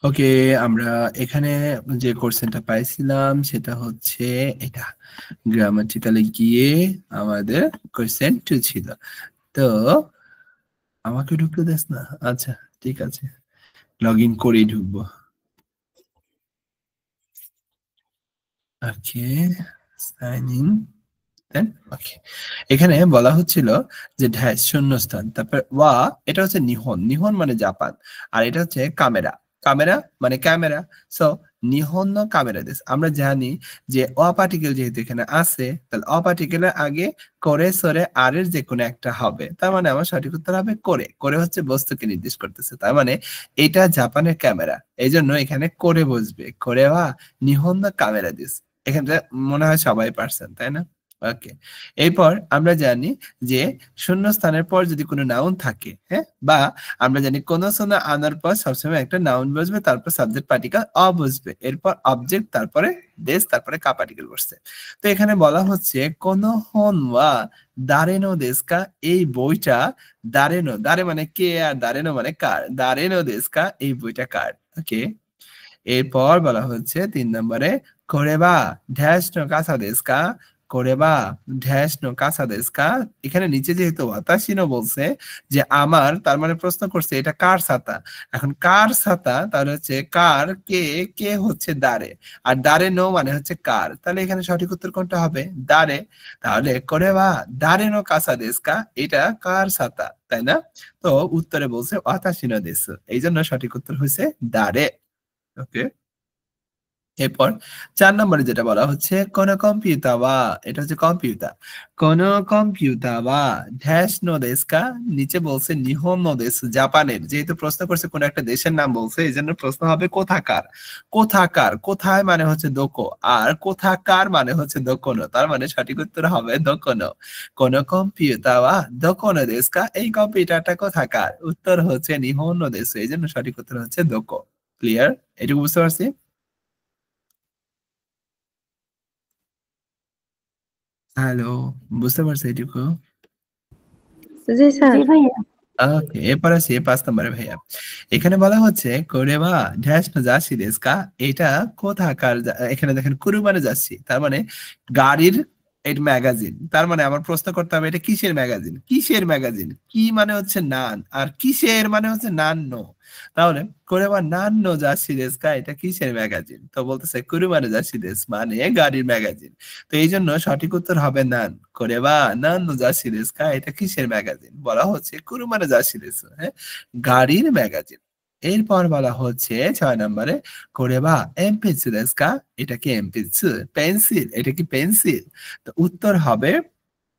ওকে, আমরা এখানে যে কোশ্চেনটা পাইছিলাম সেটা হচ্ছে এটা গ্রামাটিক্যালে গিয়ে আমাদের কোশ্চেন 2 ছিল। তো আমাকে ঢুকতে দেস না? আচ্ছা ঠিক আছে, লগ ইন করেই ঢুকবো। ওকে, সাইন ইন দেন ওকে। এখানে বলা হচ্ছিল যে ড্যাশ শূন্যস্থান, তারপর ওয়া, এটা হচ্ছে নিহন, নিহন মানে জাপান, আর এটা হচ্ছে কামেরা, কামেরা মানে ক্যামেরা। সো নিহন কামেরা দেশ। আমরা জানি যে অ পার্টিকেল যেহেতু এখানে আছে, তাহলে অ পার্টিকেলের আগে করে সরে আর এর যে কোনো একটা হবে, তার মানে আমার সঠিক উত্তর হবে করে। করে হচ্ছে বস্তুকে নির্দেশ করতেছে, তার মানে এটা জাপানের ক্যামেরা, এই জন্য এখানে করে বসবে, করে বা নিহন কামেরা দিস। এখানে মনে হয় সবাই পারছেন, তাই না? ওকে, এরপর আমরা জানি যে শূন্য স্থানের পর যদি কোনো নাউন থাকে, হ্যাঁ, বা আমরা জানি কোন সোনা আনার পর সবসময় একটা নাউন বসবে, তারপর সাবজেক্ট পার্টিকেল অ বসবে, এরপর অবজেক্ট, তারপরে দেশ, তারপরে কা পার্টিকেল বসছে। তো এখানে বলা হচ্ছে কোন হন ওয়া দারেনো দেশকা, এই বইটা দারেনো, দারে মানে কে আর দারেনো মানে কার, দারেনো দেশকা এই বইটা কার। ওকে, এরপর বলা হচ্ছে 3 নম্বরে কোরেবা ড্যাশ নো কাসা দেস্কা, কোরেবা ড্যাশ নো কাসা দেস্কা। এখানে নিচে যেহেতু ওয়াতাশি নো বলছে যে আমার, তার মানে প্রশ্ন করছে এটা কার ছাতা। এখন কার ছাতা, তাহলে হচ্ছে কার, কে, কে হচ্ছে দারে, আর দারে নো মানে হচ্ছে কার, তাহলে এখানে সঠিক উত্তর কোনটা হবে? দারে। তাহলে কোরেবা দারে নো কাসা দেস্কা, এটা কার ছাতা, তাই না? তো উত্তরে বলছে ওয়াতাশি নো দেসু, এই জন্য সঠিক উত্তর হয়েছে দারে। ওকে, এরপর 4 নম্বরে যেটা বলা হচ্ছে কোন কম্পিউটার বা, এটা হচ্ছে কম্পিউটার, কোন কম্পিউটার বা ড্যাশ নো দেশকা, নিচে বলছে নিহন নো দেশ, জাপানের, যেহেতু প্রশ্ন করছে কোন একটা দেশের নাম বলছে, এই জন্য প্রশ্ন হবে কোথাকার। কোথাকার, কোথায় মানে হচ্ছে দোকো, আর কোথাকার মানে হচ্ছে দোকোনো, তার মানে সঠিক উত্তর হবে দোকোনো। কোন কম্পিউটার বা দোকোনো দেশকা, এই কম্পিউটারটা কোথাকার, উত্তর হচ্ছে নিহন নো দেশ, এই জন্য সঠিক উত্তর হচ্ছে দোকো। ক্লিয়ার? এটুকু বুঝতে পারছি? হ্যালো, বুঝতে পারছি এটুকু? জি স্যার। জি ভাইয়া। ওকে, এরপর আসি 5 নম্বরে ভাইয়া। এখানে বলা হচ্ছে কোরেবা ড্যাশ নো যাচ্ছি দেশকা, এটা কোথাকার এখানে দেখেন কুরু মানে যাচ্ছি, তার মানে গাড়ির এর ম্যাগাজিন, তার মানে আমার প্রশ্ন করতে হবে এটা কিসের ম্যাগাজিন, কিসের ম্যাগাজিন, কি মানে হচ্ছে নান, আর কিসের মানে হচ্ছে নান্ন। তাহলে কোরেবা নান্ন যাচ্ছি দেশকা, এটা কিসের ম্যাগাজিন, তো বলতেছে কুরু মানে যাচ্ছি দেশ মানে গাড়ির ম্যাগাজিন, তো এই জন্য সঠিক উত্তর হবে নান। করে বা নান জার্সি দেশকা, এটা কিসের ম্যাগাজিন, বলা হচ্ছে কুরুমানা জার্সি দেশ, হ্যাঁ, গাড়ির ম্যাগাজিন। এরপর বলা হচ্ছে 6 নম্বরে করে বা এমপেন্সিল দেশকা, এটা কি এমপেন্সিল, পেন্সিল, এটা কি পেন্সিল, তো উত্তর হবে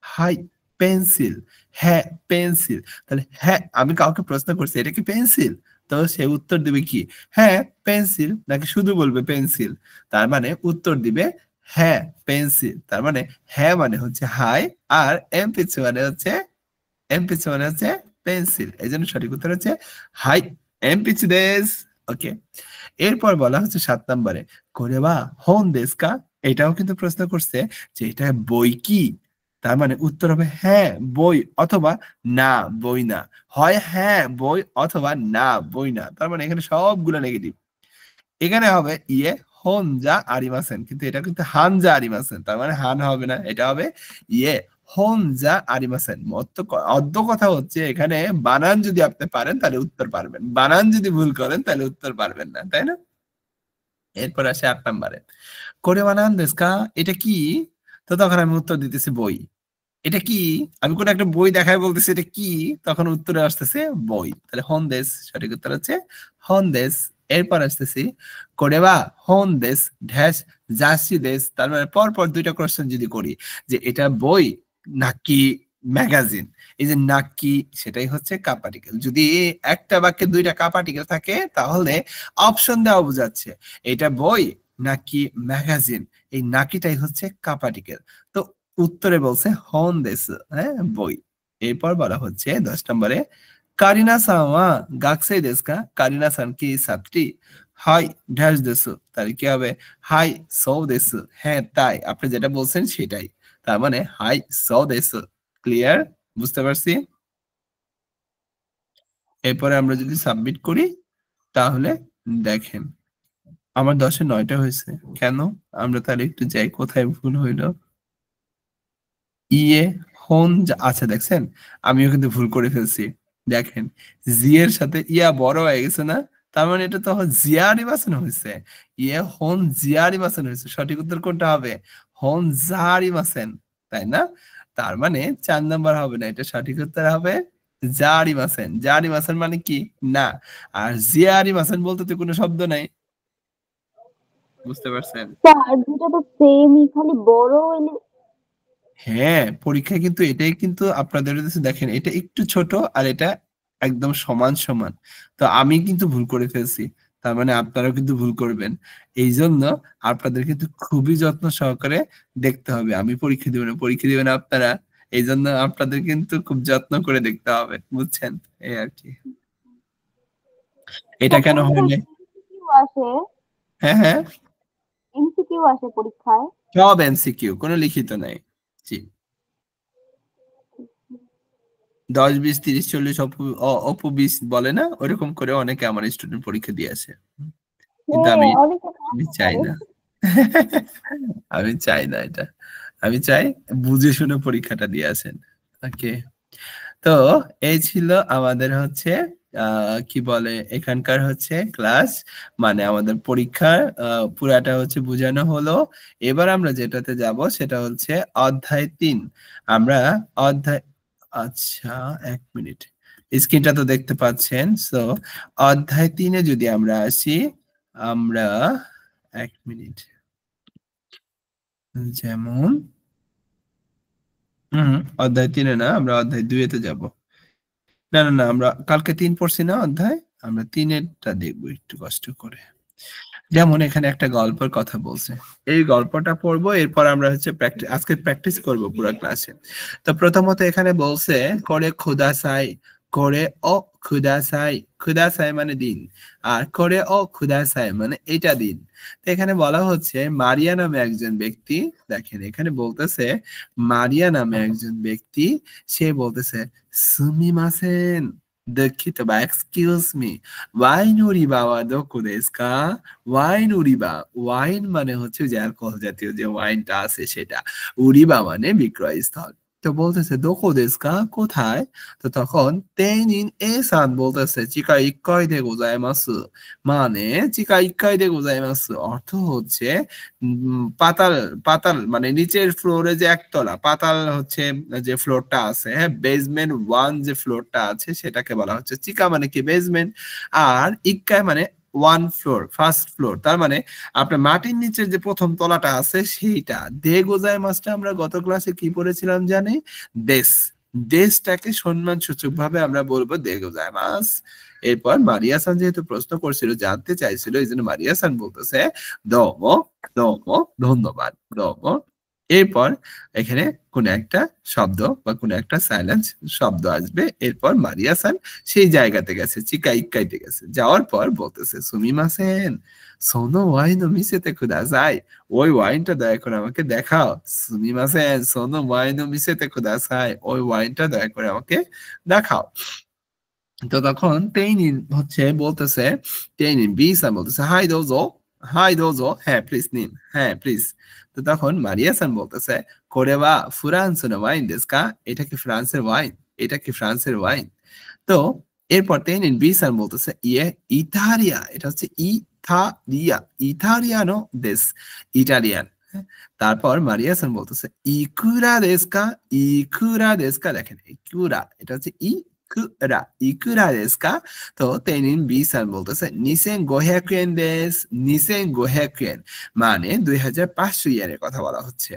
হাই পেন্সিল, হ্যাঁ পেন্সিল। তাহলে হ্যাঁ, আমি কাউকে প্রশ্ন করছি এটা কি পেন্সিল, তো সে উত্তর দিবে কি হ্যাঁ পেন্সিল, নাকি শুধু বলবে পেন্সিল, তার মানে উত্তর দিবে হ্যাঁ পেন্সিল, তার মানে হ্যাঁ মানে হচ্ছে হাই, আর এমপিসি মানে হচ্ছে, এমপিসি মানে হচ্ছে পেন্সিল, এই জন্য সঠিক উত্তর হচ্ছে হাই এমপিসি দেশ। ওকে, এরপর বলা হচ্ছে 7 নম্বরে করে বা হোন দেশকা, এটাও কিন্তু প্রশ্ন করছে যে এটা বই কি, তার মানে উত্তর হবে হ্যাঁ বই, অথবা না বই না, হয় হ্যাঁ বই অথবা না বই না, তার মানে এখানে সবগুলো নেগেটিভ। এখানে হবে ইয়ে হনজা আরিমাসেন, কিন্তু এটা কিন্তু হানজা আরিমাসেন, তার মানে হান হবে না, এটা হবে ইয়ে হনজা আরিমাসেন। অদ্য কথা হচ্ছে এখানে বানান যদি আপনি পারেন তাহলে উত্তর পারবেন, বানান যদি ভুল করেন তাহলে উত্তর পারবেন না, তাই না? এরপর আসে 8 নম্বরে করে বানান দেশকা, এটা কি, তো তখন আমি উত্তর দিতেছি বই। এটা কি, আমি কোন একটা বই দেখায় বলতেছি এটা কি, তখন উত্তরে আসতেছে বই, তাহলে হন্দেশ, সঠিক উত্তর হচ্ছে হন্দেশ। এরপর আসতেছি কোরেবা হন্দেশ ড্যাশ জার্সি দেশ, তার মানে পর পর দুইটা কোশ্চেন যদি করি যে এটা বই নাকি ম্যাগাজিন, এই যে নাকি সেটাই হচ্ছে কা পার্টিকেল, যদি একটা বাক্যে দুইটা কা পার্টিকেল থাকে তাহলে অপশন দেওয়া বোঝাচ্ছে এটা বই নাকি ম্যাগাজিন, এই নাকিটাই হচ্ছে কা পার্টিকেল। তো উত্তরে বলছে হন দেস, হ্যাঁ বই। এরপর বলা হচ্ছে 10 নম্বরে কারিনা সান ওয়া গাকসেই দেস কা, কারিনা সান কি ছাত্রী, হাই ড্যাশ দেসু, তাহলে কি হবে হাই সৌ দেসু, হ্যাঁ তাই, আপনি যেটা বলছেন সেটাই, তার মানে হাই সৌ দেসু। ক্লিয়ার? বুঝতে পারছি? এরপরে আমরা যদি সাবমিট করি তাহলে দেখেন আমার 10-এ 9টা হয়েছে কেন? আমরা তাহলে একটু যাই কোথায় ভুল হইলো। ইয়ে হন আচ্ছা দেখছেন আমিও কিন্তু ভুল করে ফেলছি। দেখেন জি এর সাথে ইয়া বড় হয়ে গেছে না? তার মানে এটা তো জিয়ারই বাঁচানো হয়েছে। ইয়ে হন জিয়ারই বাঁচানো হয়েছে। সঠিক উত্তর কোনটা হবে? হন জাহারি মাসেন। তাই না? তার মানে 4 নাম্বার হবে না। এটা সঠিক উত্তর হবে জারি মাসেন। জারি মাসেন মানে কি? না। আর জিয়ারি মাসেন বলতে তো কোনো শব্দ নাই। বুঝতে পারছেন? স্যার দুটো তো সেমই, খালি বড় হইলে। হ্যাঁ, পরীক্ষায় কিন্তু এটাই কিন্তু আপনাদের কাছে দেখেন এটা একটু ছোট আর এটা একদম সমান, সমান। তো আমি কিন্তু ভুল করে ফেলছি। তার মানে আপনারাও কিন্তু ভুল করবেন। এইজন্য আপনাদের কিন্তু খুবই যত্ন সহকারে দেখতে হবে। আমি পরীক্ষা দিব না, পরীক্ষা দিবেন আপনারা। এইজন্য আপনাদের কিন্তু খুব যত্ন করে দেখতে হবে। বুঝছেন? এই আরকি। এটা স্যার কেন হয় পরীক্ষায় নাই? এমসিকিউ আসে? হ্যাঁ, হ্যাঁ। এমসিকিউ আসে পরীক্ষায়? সব এমসিকিউ, কোনো লিখিত নাই। জি। 10, 20, 30, 40 অপু 20 বলে না? ওইরকম করে অনেকে আমার স্টুডেন্ট পরীক্ষা দিয়ে আসে। কিন্তু হ্যাঁ, আমি অনেকে আমি কাজও চাই করে। না। আমি চাই না এটা। আমি চাই বুঝে শুনে পরীক্ষাটা দিয়ে আসেন। ওকে। তো এই ছিল আমাদের হচ্ছে কি বলে এখানকার হচ্ছে ক্লাস মানে আমাদের পরীক্ষার পুরাটা হচ্ছে বোঝানো হলো। এবার আমরা যেটাতে যাব সেটা হচ্ছে অধ্যায় 3। আমরা অধ্যায় আচ্ছা 1 মিনিট স্ক্রিনটা তো দেখতে পাচ্ছেন। সো অধ্যায় 3-এ যদি আমরা আসি আমরা 1 মিনিট যেমন অধ্যায় 3-এ না আমরা অধ্যায় 2-এতে যাব। না না না আমরা কালকে 3 পড়ছি না অধ্যায় আমরা 3-এরটা দেখবো একটু কষ্ট করে। যেমন এখানে একটা গল্পের কথা বলছে এই গল্পটা পড়বো এরপর আমরা হচ্ছে আজকে প্র্যাকটিস করব পুরো ক্লাসে। তো প্রথমত এখানে বলছে করে খুদাসাই করে ও খুদাসাই খুদাসাই মানে দিন আর করে ও খুদাসাই মানে এটা দিন। তো এখানে বলা হচ্ছে মারিয়া নামে একজন ব্যক্তি দেখেন এখানে বলতেছে মারিয়া নামে একজন ব্যক্তি সে বলতেছে সুমিমাসেন দুঃখিত বা এক্সকিউজ মি ওয়াইন উরিবা ওয়া দোকো দেশু কা? ওয়াইন উরিবা ওয়াইন মানে হচ্ছে যে অ্যালকোহল জাতীয় যে ওয়াইনটা আছে সেটা উরিবা মানে বিক্রয় স্থল। তো বলতেছে দোকো দেশু কা কোথায়? তো তখন তেইনিন এ সান বলতেছে চিকা ইক্কয় দে গোজাইমাসু মানে চিকা ইক্কয় দে গোজাইমাসু অর্থ হচ্ছে পাতাল পাতাল মানে নিচের ফ্লোরে যে একতলা পাতাল হচ্ছে যে ফ্লোরটা আছে হ্যাঁ বেসমেন্ট 1 যে ফ্লোরটা আছে সেটাকে বলা হচ্ছে চিকা মানে কি বেসমেন্ট আর ইক্কায় মানে 1 ফ্লোর ফার্স্ট ফ্লোর তার মানে আপনার মাটির নিচের যে প্রথম তলাটা আছে সেইটা দে গোজাই মাছটা আমরা গত ক্লাসে কি পড়েছিলাম জানি দেশ দেশটাকে সম্মান সূচক ভাবে আমরা বলবো দে গোজাই মাছ। এরপর মারিয়া সান যেহেতু প্রশ্ন করছিল জানতে চাইছিল এই জন্য মারিয়া সান বলতেছে দম দম ধন্যবাদ দম। এরপর এখানে কোন একটা শব্দ বা কোন একটা সাইলেন্স শব্দ আসবে এরপর মারিয়া সান সেই জায়গাতে গেছে চিকা ইক্কাইতে গেছে যাওয়ার পর বলতেছে সুমিমাসেন সোনো ওয়াইন মিসেতে কুদাসাই ওই ওয়াইনটা দয়া করে আমাকে দেখাও সুমিমাসেন সোনো ওয়াইন মিসেতে কুদাসাই ওই ওয়াইনটা দয়া করে আমাকে দেখাও। তো তখন তেইনিন হচ্ছে বলতেছে তেইনিন বিসান বলতেছে হাই দোজো হাই দোজো হ্যাঁ প্লিজ নিন হ্যাঁ প্লিজ। তো তখন মারিয়া সান বলতেছে কোরেবা ফ্রান্সের ওয়াইন দেশু কা? এটা কি ফ্রান্সের ওয়াইন? এটা কি ফ্রান্সের ওয়াইন? তো এরপর তেইনিন বিসান বলতেছে ইয়ে ইতালিয়া এটা হচ্ছে ইথারিয়া ইতালিয়ানো দেশ ইটালিয়ান। তারপর মারিয়া সান বলতেছে ইকুরা দেশু কা? ইকুরা দেশু কা দেখেন ইকুরা এটা হচ্ছে ইকুরা ইকুরা দেশু কা? তো তেনিন বি সান বলতেছে নিসেন গোহেকুয়েন দেশ নিসেন গোহেকুয়েন মানে 2500 ইয়েনের কথা বলা হচ্ছে।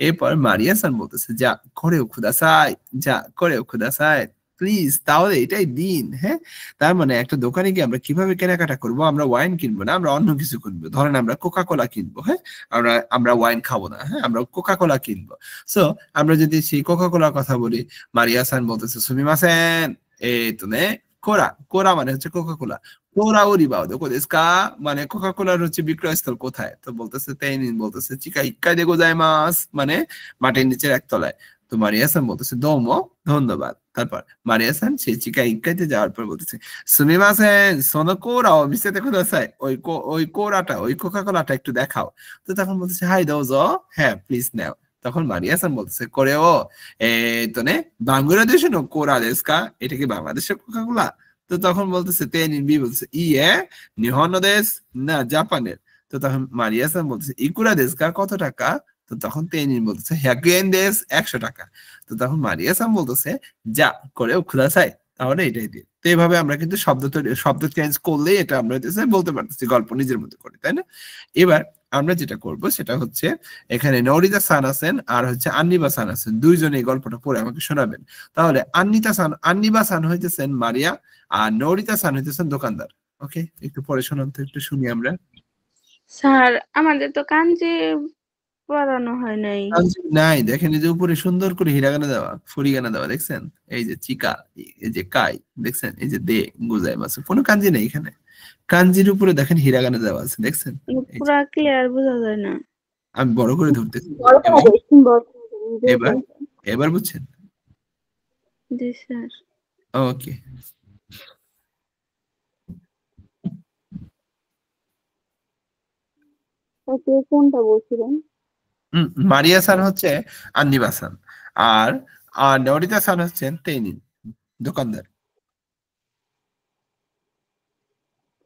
এরপর মারিয়া সান বলতেছে যা করেও খুদাসাই যা করেও খুদাসাই প্লিজ তাহলে এটাই দিন হ্যাঁ। তার মানে একটা দোকানে গিয়ে আমরা কিভাবে কেনাকাটা করব আমরা ওয়াইন কিনবো না আমরা অন্য কিছু কিনবো ধরেন আমরা কোকা কোলা কিনবো হ্যাঁ আমরা আমরা ওয়াইন খাবো না হ্যাঁ আমরা কোকা কোলা কিনবো। সো আমরা যদি সেই কোকা কোলার কথা বলি মারিয়া সান বলতেছে সুমিমাসেন এই তো নে কোরা কোরা মানে হচ্ছে কোকা কোলা কোরা ওরিবাও দেখো দেশকা মানে কোকা কোলার হচ্ছে বিক্রয়স্থল কোথায়? তো বলতেছে তেইনিন বলতেছে চিকা ইক্কাই দে গোজাইমাস মানে মাটির নিচের একতলায়। তো মারিয়া-সান বলতেছে দোমো, ধন্যবাদ। তারপর মারিয়া-সান সেই চিকা ইক্কাইতে যাওয়ার পর বলতেছে সুমিমাসেন সোনো কোরা ও মিসেতে কুদাসাই, ওই কোরাটা, ওই কোকা-কোলাটা একটু দেখাও। তো তখন বলতেছে হাই দোজো, হ্যাঁ প্লিজ নাও। তখন মারিয়া-সান বলতেছে কোরেও তোনে বাংলাদেশে নো কোরা দেশু কা, এটা কি বাংলাদেশের কোকা-কোলা? তো তখন বলতেছে তেনিন বি বলতেছে ইয়ে নিহন দেশ, না জাপানের। তো তখন মারিয়া-সান বলতেছে ইকুরা দেশু কা, কত টাকা? তো তখন তেনিন বলতেছে 100 ইয়েন দেশ, 100 টাকা। তো তখন মারিয়া-সান বলতেছে যা করেও খুদাসাই, তাহলে এটাই দিন। তো এইভাবে আমরা কিন্তু শব্দ চেঞ্জ করলেই এটা আমরা বলতে পারতেছি গল্প নিজের মতো করে, তাই না? এবার আমরা যেটা করব সেটা হচ্ছে এখানে নরিতা সান আছেন আর হচ্ছে আন্নিবা সান আছেন, দুইজনে এই গল্পটা পড়ে আমাকে শোনাবেন। তাহলে আন্নিবা সান হইতেছেন মারিয়া, আর নরিতা সান হইতেছেন দোকানদার। ওকে, একটু পরে শোনান তো, একটু শুনি আমরা। স্যার আমাদের তো কাঞ্জি পড়ানো হয় নাই। কাঞ্জি নাই, দেখেন এই যে উপরে সুন্দর করে হিরাগানা দেওয়া, ফুরিগানা দেওয়া, দেখছেন? এই যে চিকা, এই যে কাই, দেখছেন? এই যে দে গুজাই মাছ, কোনো কাঞ্জি নেই এখানে। কাঞ্জির উপরে দেখেন হিরাগানা দেওয়া আছে, দেখছেন? এই যে, পুরা ক্লিয়ার বোঝা যায় না। আমি বড় করে ধরতেছি। বড় করে এবার দেখুন, বড় করে নিজেই এবার বলছেন। এবার বুঝছেন? জি স্যার। ওকে। ওকে, কোনটা বলছিলেন? মারিয়া সান হচ্ছে আন্নিবা সান, আর নরিতা সান হচ্ছেন তেইনিন, দোকানদার।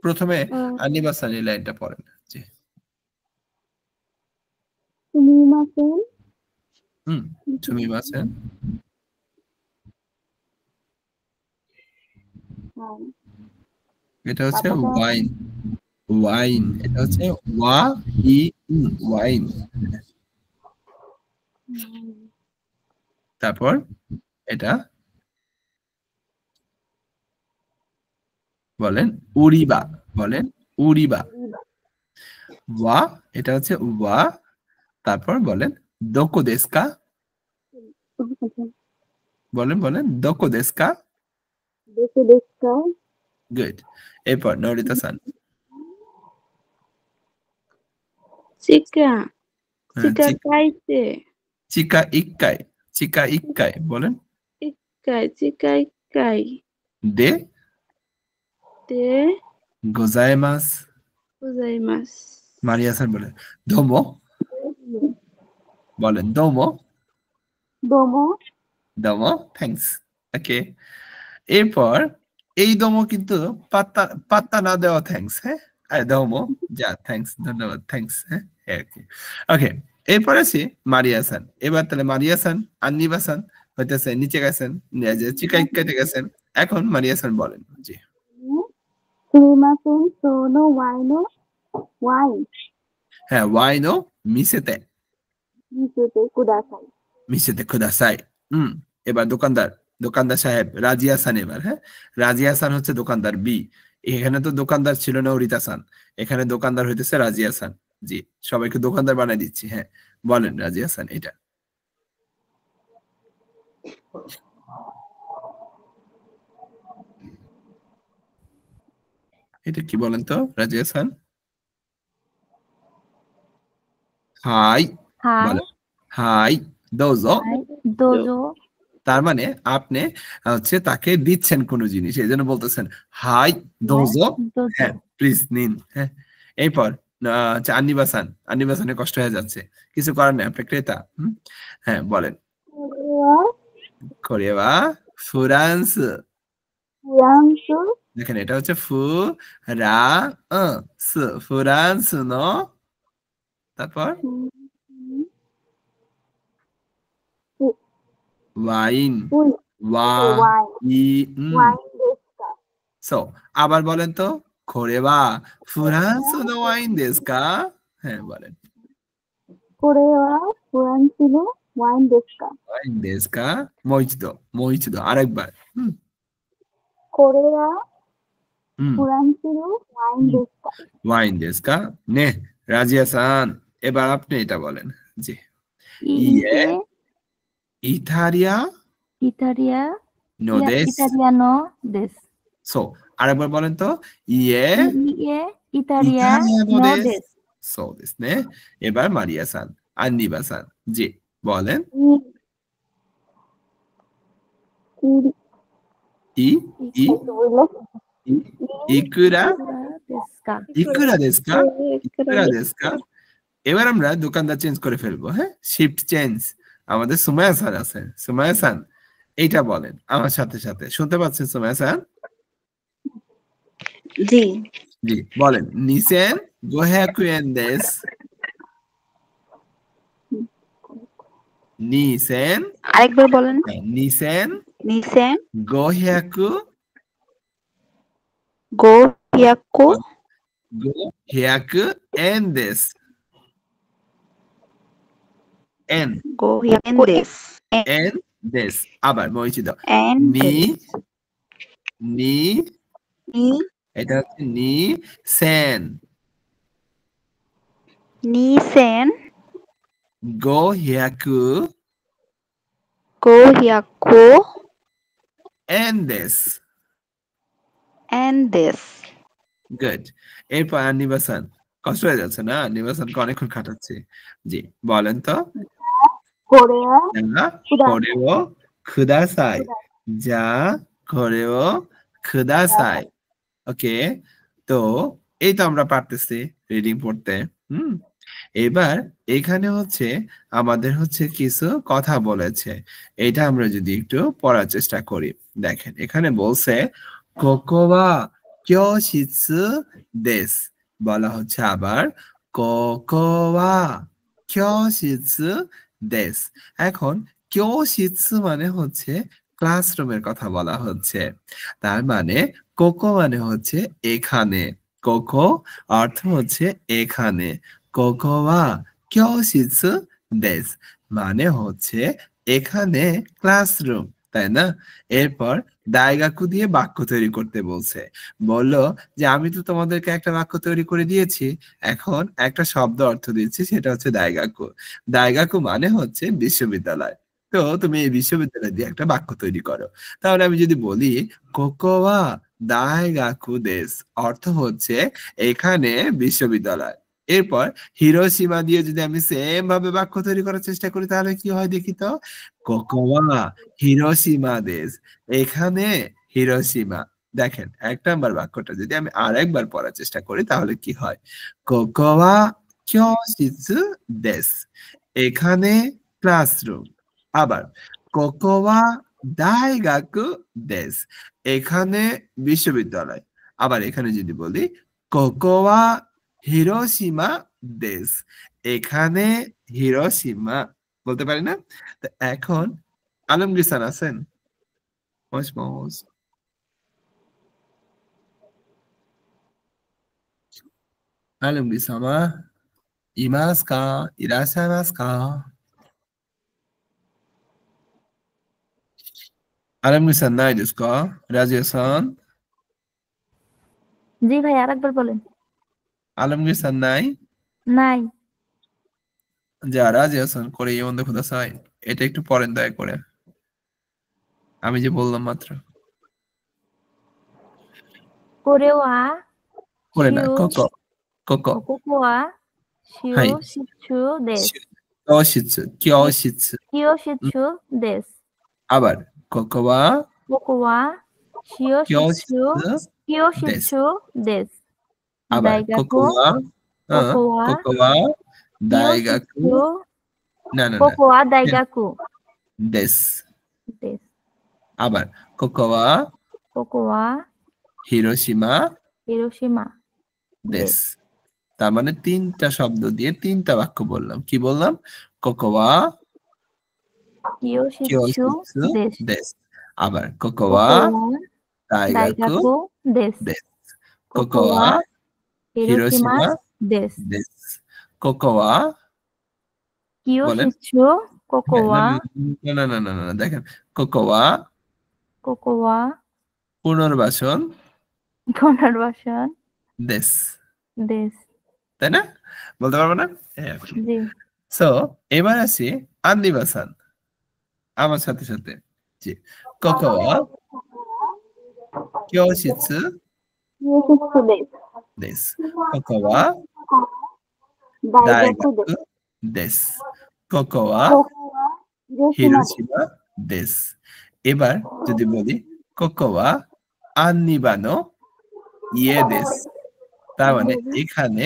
প্রথমে আন্নিবা সান এই লাইনটা পড়েন। জি। সুমিমাসেন, সুমিমাসেন। হ্যাঁ, এটা হচ্ছে তারপরটা ওয়াইন, ওয়াইন, এটা হচ্ছে ওয়া ই ওয়াইন। তারপর এটা বলেন উড়িবা, বলেন উড়িবা। ওয়া, এটা হচ্ছে ওয়া। তারপর বলেন দোকো দেস্কা, বলেন দোকো দেস্কা। দেখে দেখকা, গুড। এরপর নরিতা সান। চিকা হ্যাঁ, চিকা কাইতে, চিকা ইক্কাই, চিকা ইক্কাই, বলেন চিকা ইকাই দে তে গোজাইমাস। গোজাইমাস। মারিয়া সান বলেন দোমো, বলেন দোমো, দোমো, দোমো থ্যাঙ্কস। ওকে, এরপর এই দোমো কিন্তু পাত্তা পাত্তা না দেওয়া থ্যাঙ্কস, হ্যাঁ? আর দোমো যা থ্যাঙ্কস, ধন্যবাদ, থ্যাঙ্কস, হ্যাঁ? ওকে ওকে, এরপর আছে মারিয়া সান। এবার তাহলে মারিয়া সান, আন্নিবা সান হইতেছে নিচে গেছেন, চিকাই কেটে গেছেন। এখন মারিয়া সান বলেন। জি। সুমিমাসেন সোনো ওয়াইনো, ওয়াইন হ্যাঁ, ওয়াইনো মিসেতে, মিসেতে কুদাসাই। মিসেতে খুদাসাই। এবার দোকানদার, দোকানদার সাহেব রাজিয়া সান। এবার হ্যাঁ, রাজিয়া সান হচ্ছে দোকানদার বি। এখানে তো দোকানদার ছিল না অরিতা সান, এখানে দোকানদার হইতেছে রাজিয়া সান। জি, সবাইকে দোকানদার বানাই দিচ্ছি। হ্যাঁ, বলেন রাজিয়া সান এটা। এটা কি বলেন তো রাজিয়া সান? হাই, হাই, বলেন হাই দোজো। দোজো। তার মানে আপনি হচ্ছে তাকে দিচ্ছেন কোনো জিনিস, এই জন্য বলতেছেন হাই দোজো, দোজো। হ্যাঁ প্লিজ নিন। হ্যাঁ, এরপর আন্নিবাসান, আন্নিবাসানের কষ্ট হয়ে যাচ্ছে, কিছু করার নেই, আপনি ক্রেতা। হ্যাঁ বলেন কোরেওয়া ফ্রান্স। ফ্রান্স, দেখেন এটা হচ্ছে ফু রা ফ্রান্স নো, তারপর ওয়াইন, ওয়া ই ওয়াইন দেশকা, সো আবার বলেন তো কোরেওয়া ফ্রান্স নো ওয়াইন দেস্কা। হ্যাঁ বলেন কোরেওয়া ফ্রান্সিনো ওয়াইন দেশকা, ওয়াইন দেস্কা মোইচিদো, মোইচিদো আরেকবার। কোরেওয়া হুম ফ্রান্সিনো ওয়াইন দেশকা। ওয়াইন দেস্কা নে। রাজিয়া সান, এবার আপনি এটা বলেন। জি। ইয়ে ইতালিয়া ইতালিয়া নো দেস। ইতালিয়ানো দেশ। সো আরেকবার বলেন তো ইয়ে ইয়ে ইতালিয়ানো দেশ। সো দেস নে। এবার মারিয়া সান, আন্নিবা সান। জি বলেন ই ই বুঝলে ই ইকুরা deska. ইকুরা দেস্কা ইকুরা দেস্কা এবার আমরা দোকানদার চেঞ্জ করে ফেলবো হ্যাঁ শিফট চেঞ্জ আমাদের সুমাইয়া স্যার আছে সুমাইয়া স্যার এইটা বলেন আমার সাথে সাথে শুনতে পাচ্ছেন সুমাইয়া স্যার জি জি বলেন নিসেন গোহ্যাকুয়েন দেস নিসেন আরেকবার বলেন নিসেন নিসেন গোহ্যাকু গো হিয়াকো গোহ্যাকু এন দেস এন গো হিয়াকো দেস এন দেস আবার বলছি দাও এন নি নি নি এটা হচ্ছে নি সেন নিসেন গোহ্যাকু গো হিয়াকো এন দেস এন দেস গুড এরপর নিবাসন কষ্ট হয়ে যাচ্ছে না নিবাসনকে অনেকক্ষণ খাটাচ্ছি জি বলেন তো কোরিয়া করেও খুদাসাই যা করেও খুদাসাই ওকে তো এই তো আমরা পারতেছি রিডিং পড়তে এবার এখানে হচ্ছে আমাদের হচ্ছে কিছু কথা বলেছে এটা আমরা যদি একটু পড়ার চেষ্টা করি দেখেন এখানে বলছে কোকোবা ক্যোশিৎসু দেস বলা হচ্ছে আবার কোকোবা ক্যোশিৎসু দেস এখন ক্যোশিৎসু মানে হচ্ছে ক্লাসরুমের কথা বলা হচ্ছে তার মানে কোকো মানে হচ্ছে এখানে কোকো অর্থ হচ্ছে এখানে কোকোবা ক্যোশিৎসু দেস মানে হচ্ছে এখানে ক্লাসরুম তাই না এরপর দাইগাকু দিয়ে বাক্য তৈরি করতে বলছে বললো যে আমি তো তোমাদেরকে একটা বাক্য তৈরি করে দিয়েছি এখন একটা শব্দ অর্থ দিচ্ছি সেটা হচ্ছে দাইগাকু দাইগাকু মানে হচ্ছে বিশ্ববিদ্যালয় তো তুমি এই বিশ্ববিদ্যালয় দিয়ে একটা বাক্য তৈরি করো তাহলে আমি যদি বলি কোকোয়া দাইগাকু দেস অর্থ হচ্ছে এখানে বিশ্ববিদ্যালয় এরপর হিরোশিমা দিয়ে যদি আমি সেম ভাবে বাক্য তৈরি করার চেষ্টা করি তাহলে কি হয় দেখি তো কোকোয়া হিরোশিমা দেশ এখানে হিরোশিমা দেখেন এক নাম্বার বাক্যটা যদি আমি আরেকবার পড়ার চেষ্টা করি তাহলে কি হয় কোকোয়া ক্যোশিৎসু দেশ এখানে ক্লাসরুম আবার কোকোয়া দাইগাকু দেশ এখানে বিশ্ববিদ্যালয় আবার এখানে যদি বলি কোকোয়া হিরোশিমা দেশ এখানে হিরোশিমা বলতে পারি না তো এখন আলমগীর স্যার আছেন আলমগীর সামা ইমাস কা ইরাসামাস কা আলমগীর স্যার নাই দেশ কা রাজিয়া সান জি ভাই আরেকবার বলেন আলমগীর স্যার নাই নাই যা রাজিয়া সান করে ইয়ন দেখো দাসাই এটা একটু পড়েন দয়া করে আমি যে বললাম মাত্র কোরেওয়া করে না কোকো কোকো কোকোয়া হাই শিওশিৎসু দেশ ক্যোশিৎসু ক্যোশিৎসু কিয়োশিৎসু দেশ আবার কোকোয়া কোকোয়া শিওশিৎসু ক্যোশিৎসু কিয়োশিৎসু দেশ আবার দাইগাকু কোকোয়া কোকোয়া কোকোয়া দাইগাকু কিয়োশিৎসু না না না কোকোয়া দাইগাকু দেশ দেশ আবার কোকোয়া কোকোয়া হিরোশিমা হিরোশিমা দেশ তার মানে তিনটা শব্দ দিয়ে তিনটা বাক্য বললাম কি বললাম কোকোয়া কিয়োশিৎসু ক্যোশিৎসু দেশ দেশ আবার কোকোয়া কোকোয়া দাইগাকু দাইগাকু দেশ দেশ কোকোয়া কোকোয়া হিরোশিমা হিরোশিমা দেশ দেশ কোকোয়া কিয়োশিৎসু কোকোয়া না না না না না দেখেন কোকোয়া কোকোয়া পুনর্বাসন পুনর্বাসন দেশ দেশ তাই না বলতে পারবো না জি সো এবার আসি আন্দিবাসান আমার সাথে সাথে জি কোকোয়া ক্যোশিৎসু কিয়োশিৎসু দেশ দেশ কোকোয়া দাইগাকু দাইগাকু দেশ দেশ কোকোয়া কোকোয়া হিরোশিমা দেশ হিরোশিমা দেশ এবার যদি বলি কোকোয়া আন্নিবানো ইয়ে দেশ, তার মানে এখানে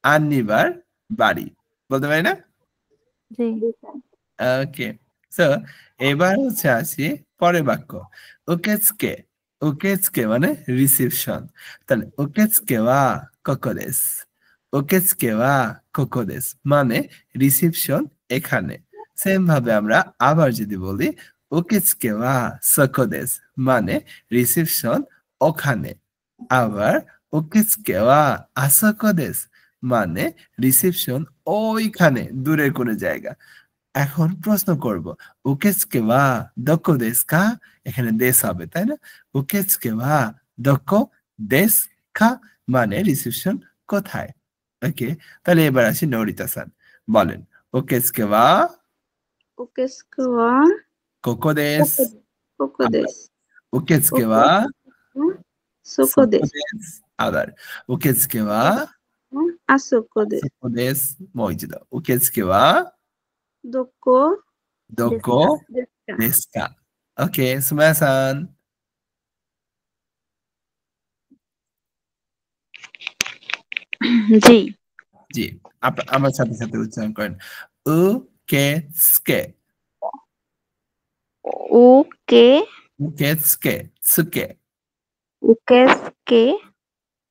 আন্নিবার বাড়ি, বলতে পারি না? জি ওকে, সো এবার হচ্ছে আসি পরের বাক্য। ওকেজকে, ওকেজকে মানে রিসিপশন, তাহলে ওকেজকে ওয়া কোকো দেস, ওকেজকে ওয়া কোকো দেস মানে রিসিপশন এখানে। সেম ভাবে আমরা আবার যদি বলি ওকেজকে ওয়া সোকো দেস মানে রিসিপশন ওখানে, আবার ওকেজকে ওয়া আসোকো দেস মানে রিসিপশন ওইখানে, দূরের কোনো জায়গা। এখন প্রশ্ন করব, উকেৎসুকে ওয়া দোকো দেসু কা? এখানে দেশ হবে, তাই না? উকেৎসুকে ওয়া দোকো দেসু কা মানে রিসিপশন কোথায়। ওকে, তাহলে এবার আসি নোরিতা-সান, বলেন উকেৎসুকে ওয়া ওকেস্কে ওয়া কোকো দেসু, কোকো দেস, উকেৎসুকে ওয়া সোকো সোকো দেস, দেসু, আবার উকেৎসুকে ওয়া আসোকো দেস, সোকো দেসু, মইজিদো উকেৎসুকে ওয়া দোকো দোকো দেসকা। দেসু কা। ওকে, সুমায়া-সান। জি জি, আমার সাথে সাথে উচ্চারণ করেন। উকেৎসুকে, উকে উকেৎসুকে, সুকে উকেস্কে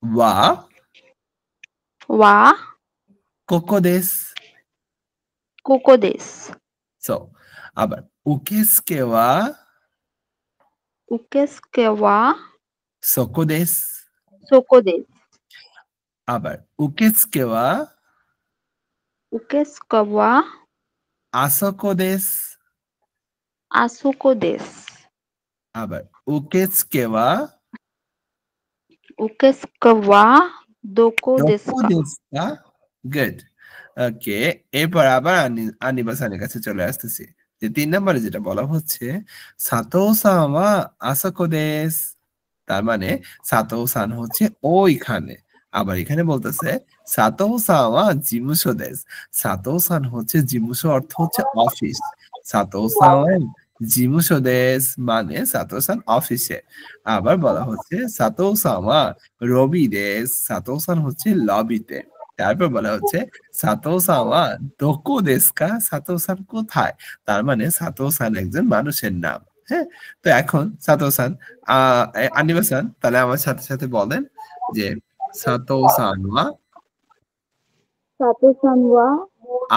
ওয়া ওয়া কোকো দেসু। কোকো দেস, সো আবার উকেৎসুকে ওয়া উকেস্কে ওয়া সোকো দেসু, সোকো দেস, আবার উকেৎসুকে ওয়া উকেস্কে ওয়া আসোকো দেসু, আসোকো দেস, আবার উকেৎসুকে ওয়া উকেস্কে ওয়া দোকো দোকো দেসকা। দেসু কা। গুড। ওকে, এরপর আবার আনিবা-সানের কাছে চলে আসতেছি। যে 3 নম্বরে যেটা বলা হচ্ছে সাতো-সান ওয়া আসোকো দেসু, তার মানে সাতো-সান হচ্ছে ওইখানে। আবার এখানে বলতেছে সাতো-সান ওয়া জিমুশো দেসু, সাতো-সান হচ্ছে জিমুশো অর্থ হচ্ছে অফিস, সাতো-সান ওয়া জিমুশো দেসু মানে সাতো-সান অফিসে। আবার বলা হচ্ছে সাতো-সান ওয়া রবি দেসু, সাতো-সান হচ্ছে লবিতে। তারপর বলা হচ্ছে সাতো-সান ওয়া দোকো দেসু কা, সাতো-সান কোথায়, তার মানে সাতো-সান একজন মানুষের নাম। হ্যাঁ, তো এখন সাতো-সান আনিবা-সান তাহলে আমার সাথে সাথে বলেন যে সাতো-সান ওয়া সাতো-সান ওয়া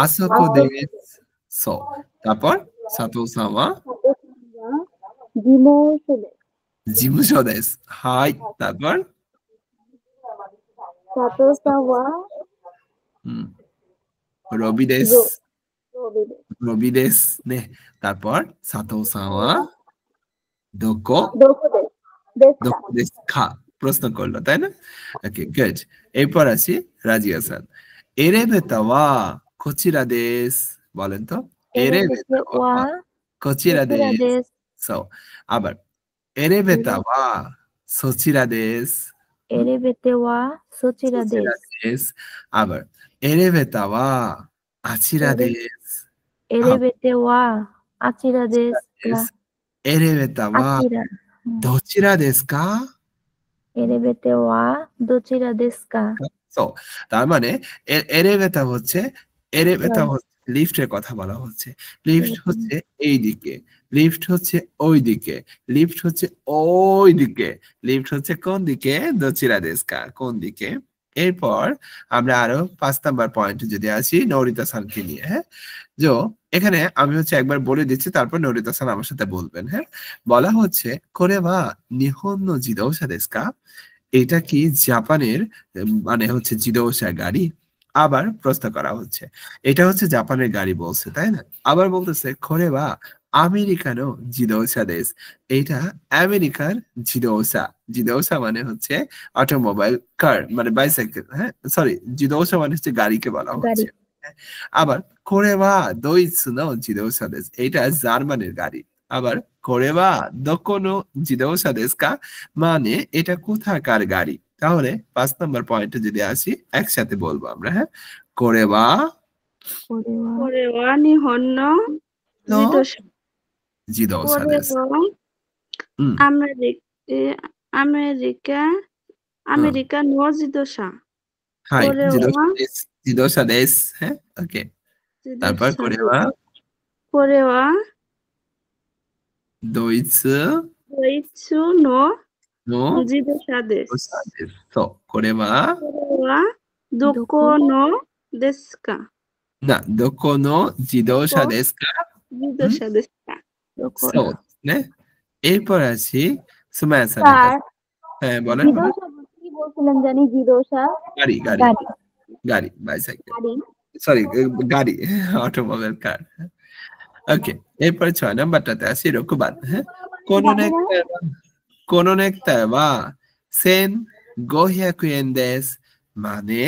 আসোকো দেসু। সো তারপর সাতো-সান ওয়া সাতো-সান ওয়া জিমোশো দেসু। জিমুশো দেসু। হাই, তারপর সাতো-সান ওয়া হুম, রবি দেসু, রবি দেসু। রবি দেসু নে, তারপর সাতো-সান ওয়া দোকো দোকো দেসু, দেসকা। দোকো দেসু কা, প্রশ্ন করলো, তাই না? ওকে, গুড। এরপর আসি রাজিয়া-সান। এলেভেটর ওয়া কোচিরা দেসু, বলেন তো। এলেভেটর এলেভেটর ওয়া ওয়া কোচিরা কোচিরা দেসু। দেস, সো আবার এলেভেটর ওয়া সোচিরা দেসু, এলেভেটর ওয়া সোচিরা সোচিরা দেস, দেসু। আবার এলেভেটর ওয়া আচিরা দেসু, এলেভেটর ওয়া আচিরা দেস কা, এলেভেটর ওয়া আচিরা, দোচিরা দেসু কা। এলেভেটর ওয়া দোচিরা দেস কা। সো তার মানে এলেভেটর হচ্ছে, এলেভেটর হচ্ছে লিফটের কথা বলা হচ্ছে। লিফট হচ্ছে এই দিকে, লিফট হচ্ছে ওই দিকে, লিফট হচ্ছে ওই দিকে, লিফট হচ্ছে কোন দিকে, দোচিরা দেসকা, কোন দিকে। এরপর আমরা আরো 5 নাম্বার পয়েন্টে যদি আসি নোরিতা-সানকে নিয়ে। হ্যাঁ, যে এখানে আমি হচ্ছে একবার বলে দিচ্ছি, তারপর নোরিতা-সান আমার সাথে বলবেন। হ্যাঁ, বলা হচ্ছে কোরে ওয়া নিহন নো জিদোশা দেসকা, এটা কি জাপানের মানে হচ্ছে জিদোশা গাড়ি। আবার প্রশ্ন করা হচ্ছে এটা হচ্ছে জাপানের গাড়ি বলছে, তাই না? আবার বলতেছে কোরে ওয়া আমেরিকানো জিদোশা দেস, এটা আমেরিকার জিদোশা। জিদোশা মানে হচ্ছে অটোমোবাইল, কার মানে বাইসাইকেল। হ্যাঁ, সরি, জিদোশা মানে হচ্ছে গাড়িকে বলা হচ্ছে। হ্যাঁ, আবার কোরে ওয়া দোইৎসু নো জিদোশা দেস, এটা জার্মানির গাড়ি। আবার কোরে ওয়া দোকোনো জিদোশা দেসু কা মানে এটা কোথাকার গাড়ি। তাহলে 5 নাম্বার পয়েন্টে যদি আসি একসাথে বলবো আমরা। হ্যাঁ, কোরে ওয়া কোরে ওয়া ওরে ওয়া নিহন্ন নো জিদোশা, জিদোশা ওরে দেসু। ওয়া আমেরিকা নো জিদোসা হাই কোরেওয়া জিদোসা দেস হ্যাঁ ওকে তারপর কোরেওয়া কোরেওয়া দইৎসু দইৎসু নো নো জিদোসা দেস জিদোসা দেস তো কোরেওয়া কোরেওয়া দোকো নো দেস্কা না দোকো নো জিদোসা দেস কা জিদোসা দেস্কা সো নে এরপর আছি সুমায়া স্যার সানের হ্যাঁ বলেন জিদোসা কি বলছিলেন জানি জিদোসা গাড়ি গাড়ি গাড়ি গাড়ি বাইসাইকেল গাড়ি সরি গাড়ি অটোমোবাইল কার ওকে এরপরে 6 নাম্বারটাতে আসি রকুবান হ্যাঁ কোন নেকটা বা সেন 500 yen দেস মানে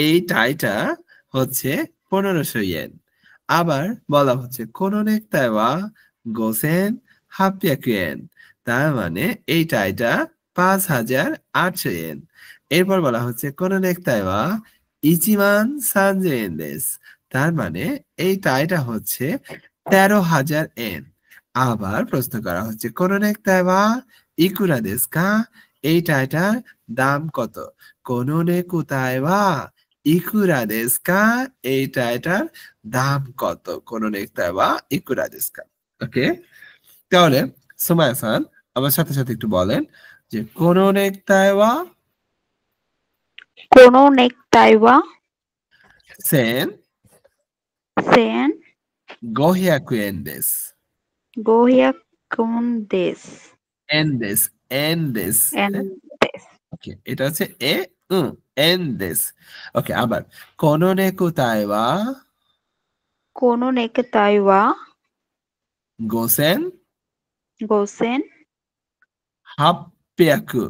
এই টাইটা হচ্ছে 1500 ইয়েন আবার বলা হচ্ছে কোন নেকটা বা 5800 yen তার মানে এই টাইটা 5800 ইয়েন এরপর বলা হচ্ছে কোন নেকটা বা 13000 yen দেস তার মানে এই টাইটা হচ্ছে 13000 yen আবার প্রশ্ন করা হচ্ছে কোন নেকটা বা ইকুরা দেsu ka এই টাইটার দাম কত কোন নেকুতায় বা ইকুরা দেsu ka এই টাইটার দাম কত কোন নেকটায় বা ইকুরা দেsu ka ওকে তাহলে সুমায়া-san আমার সাথে সাথে একটু বলেন যে কোন নেকটায় বা কোনো নেকটাইওয়া সেন সেন 500 yen দেsu 500 দেস এন দেsu এন দেsu এন দেস ওকে এটা হচ্ছে এন দেsu ওকে আবার কোন নেকুতায় বা কোনো নেকটাইওয়া 5800 5800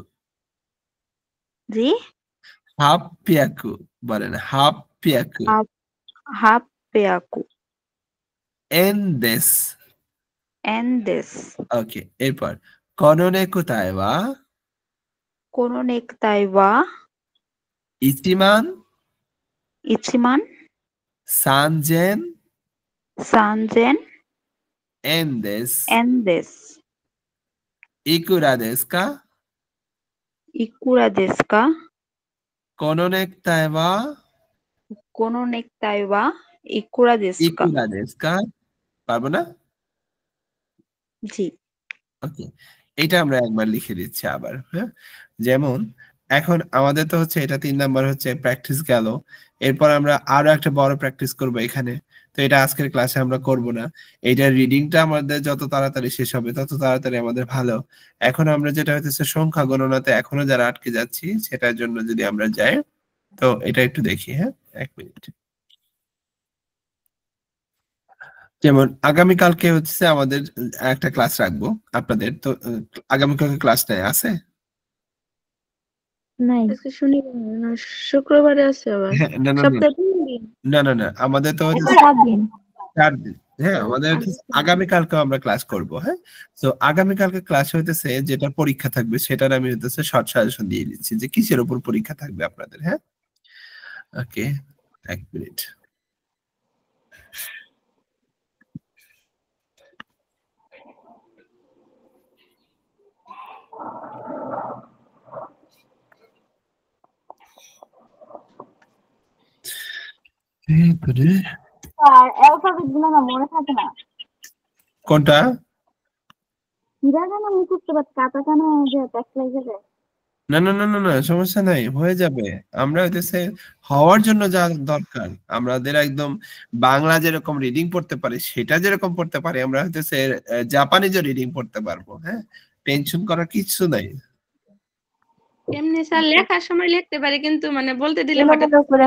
জি 800 বলেন 800 800 এন দেsu এন দেস ওকে এরপর কোন নেকুতায় বা কোনো নেকটাইওয়া 13000 3000 円です。円ですいくらですかいくらですかこのネクタイはこのネクタイはいくらですいかくらですかপারবো না জি ওকে এটা আমরা একবার লিখে দিচ্ছি আবার হ্যাঁ যেমন এখন আমাদের তো হচ্ছে এটা 3 নাম্বার হচ্ছে প্র্যাকটিস গেল এরপর আমরা আরো একটা বড় প্র্যাকটিস করব এখানে তো এটা আজকের ক্লাসে আমরা করব না এইটার রিডিংটা আমাদের যত তাড়াতাড়ি শেষ হবে তত তাড়াতাড়ি আমাদের ভালো এখন আমরা যেটা হচ্ছে সংখ্যা গণনাতে এখনো যারা আটকে যাচ্ছি সেটার জন্য যদি আমরা যাই তো এটা একটু দেখি হ্যাঁ 1 মিনিট যেমন আগামীকালকে হচ্ছে আমাদের একটা ক্লাস রাখবো আপনাদের তো আগামীকালকে ক্লাস নাই আছে নাই আজকে শনিবার না শুক্রবারে আছে আবার হ্যাঁ, না না না সপ্তাহে 3 দিন না না না আমাদের তো হচ্ছে 4 দিন 4 দিন হ্যাঁ আমাদের আগামীকালকে আমরা ক্লাস করব হ্যাঁ তো আগামীকালকে ক্লাস হইতেছে যেটা পরীক্ষা থাকবে সেটার আমি হইতেছে শর্ট সাজেশন দিয়ে দিচ্ছি যে কিসের উপর পরীক্ষা থাকবে আপনাদের হ্যাঁ ওকে 1 মিনিট স্যার অ্যালফাবেট গুলো না মনে থাকে না কোনটা হিরাগানা মুখস্থ বাট কাটাকানা যে ট্যাক্স লাগে যায় না না না না না সমস্যা নাই হয়ে যাবে আমরা হইতেছে হওয়ার জন্য যা দরকার আমাদের একদম বাংলা যেরকম রিডিং পড়তে পারি সেটা যেরকম পড়তে পারি আমরা হইতেছে জাপানিজও রিডিং পড়তে পারবো হ্যাঁ টেনশন করার কিছু নাই এমনি স্যার লেখার সময় লিখতে পারি কিন্তু মানে বলতে দিলে হঠাৎ এলোমেলো করে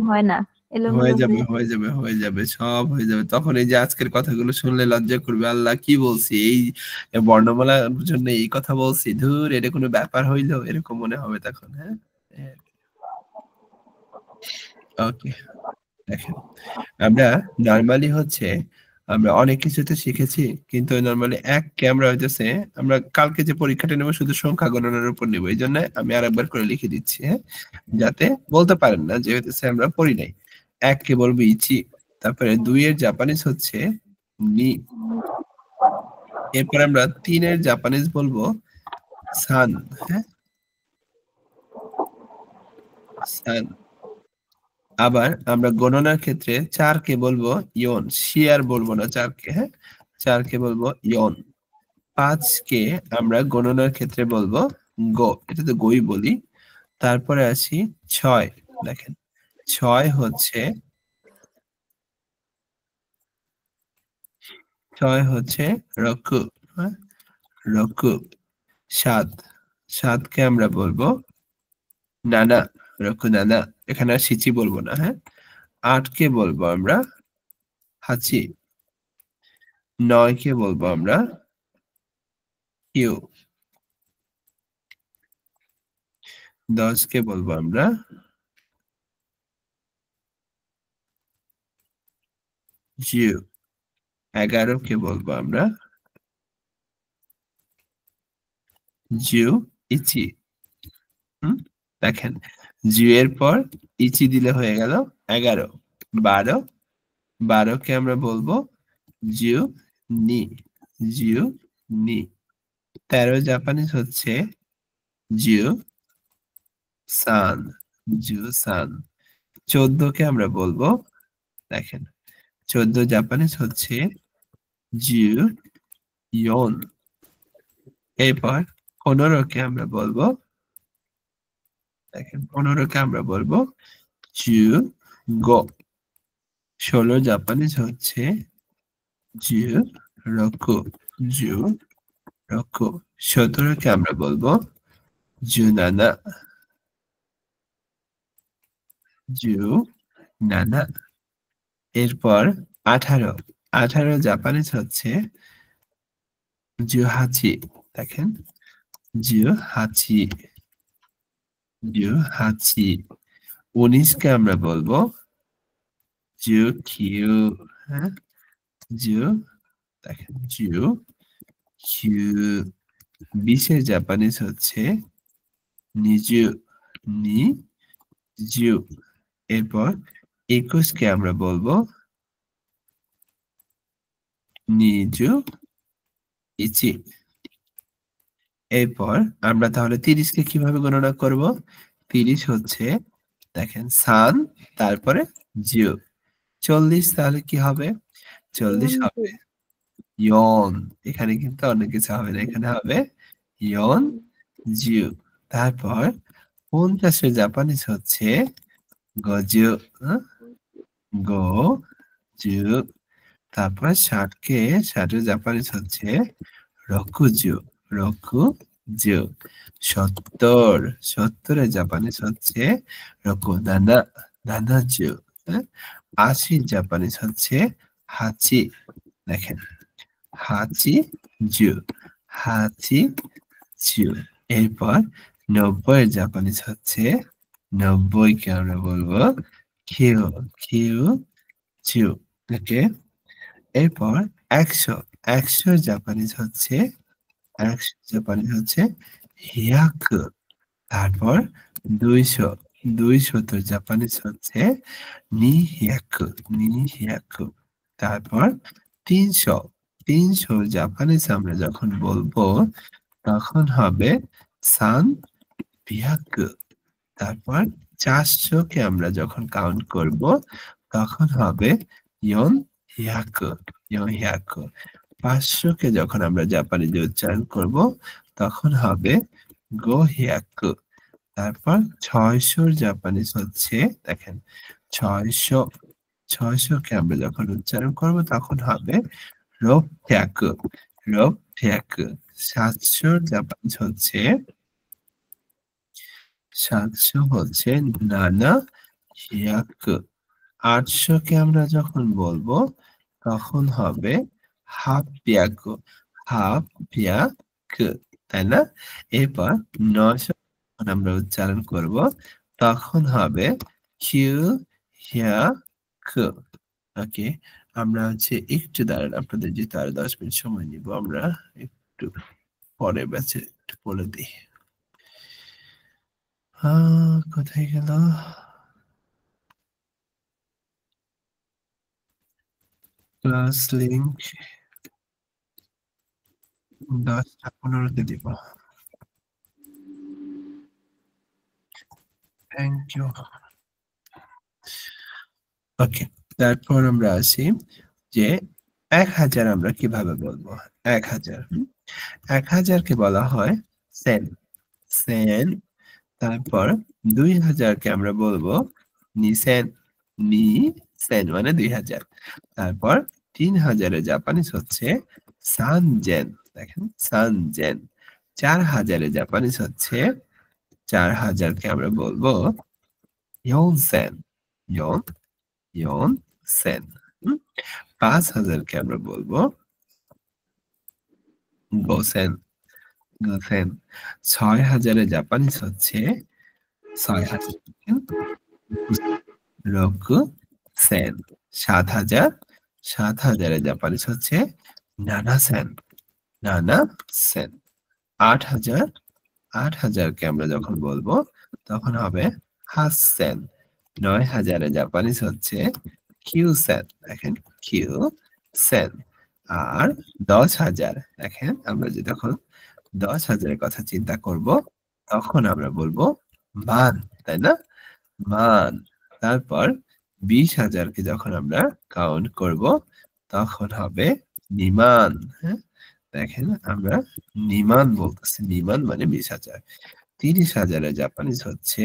হয় না হয়ে এলোমেলো যাবে হয়ে যাবে হয়ে যাবে সব হয়ে যাবে তখন এই যে আজকের কথাগুলো শুনলে লজ্জা করবে আল্লাহ কি বলছি এই বর্ণমালার জন্য এই কথা বলছি ধুর এটা কোনো ব্যাপার হইলো এরকম মনে হবে তখন হ্যাঁ ওকে দেখেন আমরা নরমালি হচ্ছে আমরা অনেক কিছুতে শিখেছি কিন্তু নরমালি এককে আমরা হইতেছে আমরা কালকে যে পরীক্ষাটা নেব শুধু সংখ্যা গণনার উপর নেব এই জন্য আমি আরেকবার করে লিখে দিচ্ছি হ্যাঁ যাতে বলতে পারেন না যে হইতেছে আমরা পড়ি নাই এককে বলবো ইচি তারপরে 2 এর জাপানিজ হচ্ছে নি এরপর আমরা 3 এর জাপানিজ বলবো সান। হ্যাঁ, সান। আবার আমরা গণনার ক্ষেত্রে 4 কে বলবো ইয়ন, শিয়ার বলবো না 4 কে। হ্যাঁ, 4 কে বলবো ইয়ন। 5 কে আমরা গণনার ক্ষেত্রে বলবো গো, এটা তো গই বলি। তারপরে আসি 6। দেখেন 6 হচ্ছে 6 হচ্ছে রকু। হ্যাঁ, রকু। 7, 7 কে আমরা বলবো নানা, রকু নানা। এখানে আর সিচি বলবো না। হ্যাঁ, 8 কে বলবো আমরা হাচি। 9 কে বলবো আমরা কিউ। 10 কে বলবো আমরা জিউ। 11 কে বলবো আমরা জিউ ইচি। দেখেন জিউ এর পর ইচি দিলে হয়ে গেল 11। 12, 12 কে আমরা বলবো জিউ নি, জিউ নি। 13 জাপানিজ হচ্ছে জিউ সান, জিউ সান। 14 কে আমরা বলবো, দেখেন 14 জাপানিজ হচ্ছে জিউ ইয়ন। এরপর 15 কে আমরা বলবো, দেখেন 15 কে আমরা বলবো জিউ গো। 16 জাপানিজ হচ্ছে জিউ রকু, জিউ রকু। 17 কে আমরা বলবো জিউ নানা, জিউ নানা। এরপর 18, 18 জাপানিজ হচ্ছে জিউ হাচি। দেখেন জিউ হাচি, জিউ হাচি। 19 কে আমরা বলবো জিউ কিউ। হ্যাঁ, জিউ, দেখেন জিউ কিউ। 20 এর জাপানিজ হচ্ছে নিজু, নি জিউ। এরপর 21 কে আমরা বলবো নিজু ইচি। এরপর আমরা তাহলে 30 কে কিভাবে গণনা করব? 30 হচ্ছে দেখেন সান, তারপরে জিউ। 40 তাহলে কি হবে? 40 হবে ইয়ন। এখানে কিন্তু অনেক কিছু হবে না, এখানে হবে ইয়ন জিউ। তারপর 50 এর জাপানিজ হচ্ছে গজু, গো জিউ। তারপর 60 কে 60 এর জাপানিজ হচ্ছে রকুজু, রকুজু। 70, 70 এর জাপানিজ হচ্ছে রকু নানা, নানাজু। 80 জাপানিজ হচ্ছে হাচি। দেখেন হাচি জু, হাচি জু। এরপর 90 এর জাপানিজ হচ্ছে 90 কে আমরা বলবো কিউ, কিউ জু। ওকে, এরপর 100, 100 জাপানিজ হচ্ছে 100 জাপানিজ হচ্ছে হিয়াকু। তারপর 200, 200 তো জাপানিজ হচ্ছে নি হিয়াকু, নি হিয়াকু। তারপর 300, 300 জাপানিজ আমরা যখন বলবো তখন হবে সান বিয়াকু। তারপর 400 কে আমরা যখন কাউন্ট করব তখন হবে ইয়ন হিয়াকু, ইয়ন হিয়াকু। 500 কে যখন আমরা জাপানিজে উচ্চারণ করব তখন হবে গো হিয়াকু। তারপর 600 জাপানিজ হচ্ছে, দেখেন 600, 600 কে আমরা যখন উচ্চারণ করব তখন হবে রোপ হিয়াকু, রোপ হিয়াকু। 700 জাপানিজ হচ্ছে 700 হচ্ছে নানা হিয়াকু। 800 কে আমরা যখন বলবো তখন হবে হাফ পিয়াকু, হাফ পিয়াকু, তাই না? এরপর 900 যখন আমরা উচ্চারণ করব তখন হবে কিউ হিয়াকু। ওকে, আমরা হচ্ছে একটু দাঁড়ান, আপনাদের যেহেতু আরো 10 মিনিট সময় নিব, আমরা একটু পরে ব্যাচে একটু বলে দিই। কোথায় গেল? ক্লাস লিংক 10টা 15তে দিব। Thank you. ওকে, তারপর আমরা আসি যে 1000 আমরা কিভাবে বলবো? 1000 1000কে বলা হয় সেন, সেন। তারপর 2000কে আমরা বলবো নিসেন, নিসেন মানে 2000। তারপর 3000 এর জাপানিজ হচ্ছে সানজেন, দেখেন সানজেন। 4000 এর জাপানিজ হচ্ছে 4000কে আমরা বলবো ইয়োনসেন, ইয়োন, ইয়োনসেন। 5000 কে আমরা বলবো গোসেন, গোসেন। 6000 এর জাপানিজ হচ্ছে 6000 রোকুসেন। 7000, 7000 এর জাপানিজ হচ্ছে নানাসেন, নানাসেন। 8000, 8000 কে আমরা যখন বলবো তখন হবে হাসেন। 9000 এর জাপানিজ হচ্ছে কিউসেন, দেখেন কিউসেন। আর 10,000, দেখেন আমরা যে তখন 10,000 এর কথা চিন্তা করব তখন আমরা বলবো মান, তাই না? মান। তারপর 20,000 কে যখন আমরা কাউন্ট করব তখন হবে নিমান। হ্যাঁ, দেখেন আমরা নিমান বলতেছি, নিমান মানে 20,000। 30,000 এর জাপানিজ হচ্ছে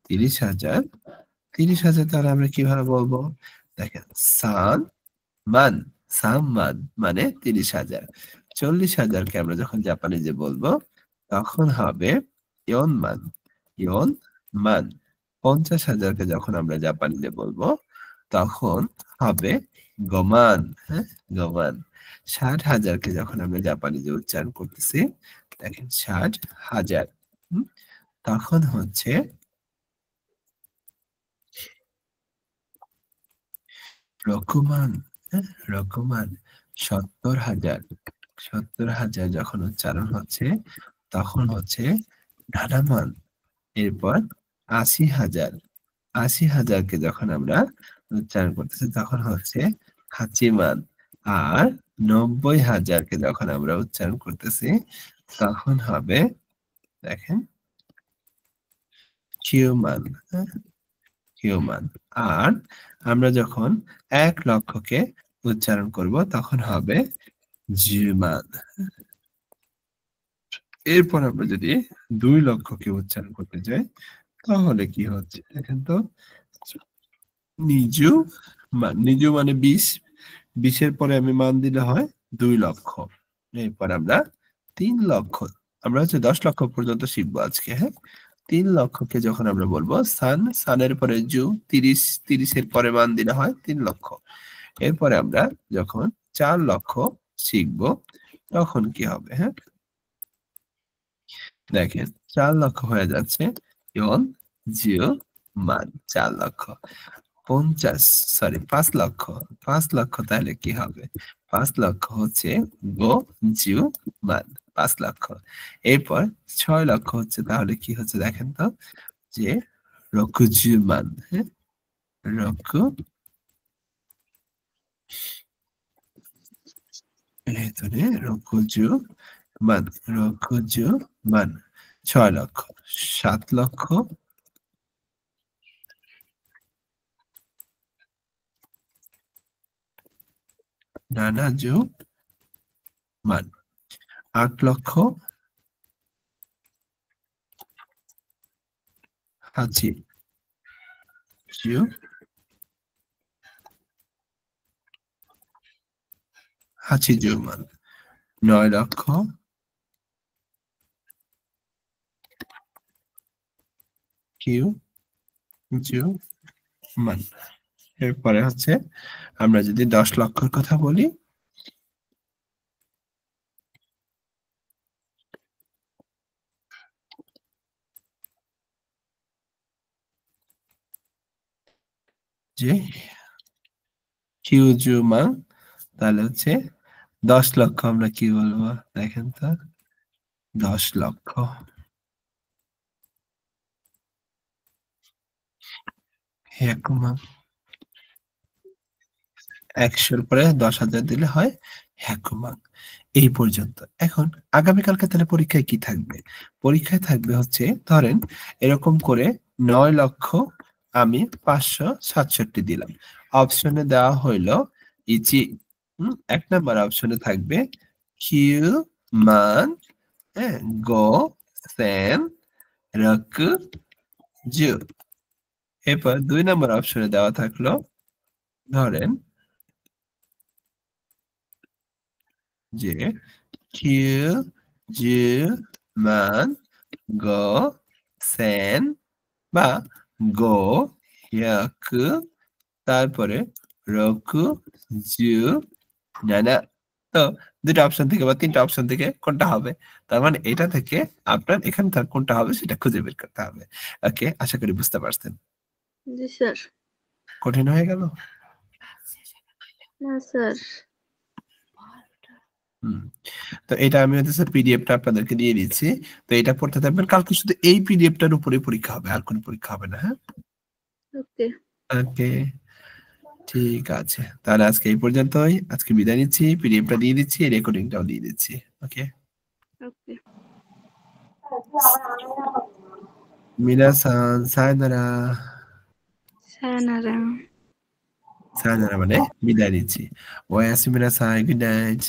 30,000, 30,000 তাহলে আমরা কিভাবে বলবো? দেখেন সান মান, সামমান মানে 30,000। 40,000 কে আমরা যখন জাপানিজে বলবো তখন হবে ইয়নমান, ইয়নমান। 50,000 কে যখন আমরা জাপানিজে বলবো তখন হবে গমান, হ্যাঁ গমান। 60,000 কে যখন আমরা জাপানিজে উচ্চারণ করতেছি, দেখেন 60,000, তখন হচ্ছে রকমান, হ্যাঁ রকমান। 70,000, 70,000 যখন উচ্চারণ হচ্ছে তখন হচ্ছে নানামান। এরপর 80,000, 80,000 কে যখন আমরা উচ্চারণ করতেছি তখন হচ্ছে হাচিমান। আর 90,000 কে যখন আমরা উচ্চারণ করতেছি তখন হবে দেখেন হিউম্যান, হিউম্যান। আর আমরা যখন 1,00,000 কে উচ্চারণ করব তখন হবে জিমান। এরপর আমরা যদি 2,00,000 কে উচ্চারণ করতে যাই তাহলে কি হচ্ছে দেখেন তো, নিজু মান, নিজু মানে 20, 20 এর পরে আমি মান দিলে হয় 2,00,000। এরপর আমরা 3,00,000, আমরা হচ্ছে 10,00,000 পর্যন্ত শিখবো আজকে। হ্যাঁ, 3,00,000 কে যখন আমরা বলবো সান, সানের পরে জু, 30, 30 এর পরে মান দিলে হয় 3,00,000। এরপরে আমরা যখন 4,00,000 শিখবো তখন কি হবে? হ্যাঁ, দেখেন 4,00,000 হয়ে যাচ্ছে ইয়ন জিও মান 4,00,000। 50, সরি 5,00,000, 5,00,000 তাহলে কি হবে? 5,00,000 হচ্ছে গো জিও মান 5,00,000। এরপর 6,00,000 হচ্ছে, তাহলে কি হচ্ছে দেখেন তো, যে রকুজু মান, হ্যাঁ রকু, ভেতরে রকুজু মান, রকুজু মান 6,00,000। 7,00,000, নানাজু মান। 8,00,000 হাজি জিও, হাজি জিও মান। 9,00,000 কিউ জিও মান। এরপরে হচ্ছে আমরা যদি 10,00,000 কথা বলি, যে হিউজু মান, তাহলে হচ্ছে 10,00,000 আমরা কি বলবো দেখেন তো, 10,00,000 হেকুমা, 100-র পরে 10,000 দিলে হয় হ্যাকুমাং। এই পর্যন্ত। এখন আগামীকালকে তাহলে পরীক্ষায় কি থাকবে? পরীক্ষায় থাকবে হচ্ছে ধরেন এরকম করে 9 লক্ষ আমি 567 দিলাম। অপশনে দেওয়া হইল ইচি 1 নাম্বার অপশনে থাকবে কিউ মান গো সেন রকু জু। এরপর 2 নাম্বার অপশনে দেওয়া থাকলো ধরেন যে কিউ জু মান গো সেন বা গো ইয়াকু তারপরে রকু জু নানা। তো দুটো অপশন থেকে বা তিনটা অপশন থেকে কোনটা হবে? তার মানে এটা থেকে আপনার এখানে তার কোনটা হবে সেটা খুঁজে বের করতে হবে। ওকে, আশা করি বুঝতে পারছেন। জি স্যার। কঠিন হয়ে গেল? না স্যার। তো এটা আমি হচ্ছে পিডিএফটা আপনাদেরকে দিয়ে দিচ্ছি। তো এটা পড়তে থাকবেন। কালকে শুধু এই পিডিএফটার উপরে পরীক্ষা হবে, আর কোনো পরীক্ষা হবে না। হ্যাঁ, ওকে। ওকে, ঠিক আছে। তাহলে আজকে এই পর্যন্তই। আজকে বিদায় নিচ্ছি। পিডিএফটা দিয়ে দিচ্ছি, রেকর্ডিংটাও দিয়ে দিচ্ছি। Okay, okay. মিনাসান সায়নারা। সায়নারা। সায়নারা মানে বিদায় নিচ্ছি। ওয়াসি মিনাসাই, গুড নাইট।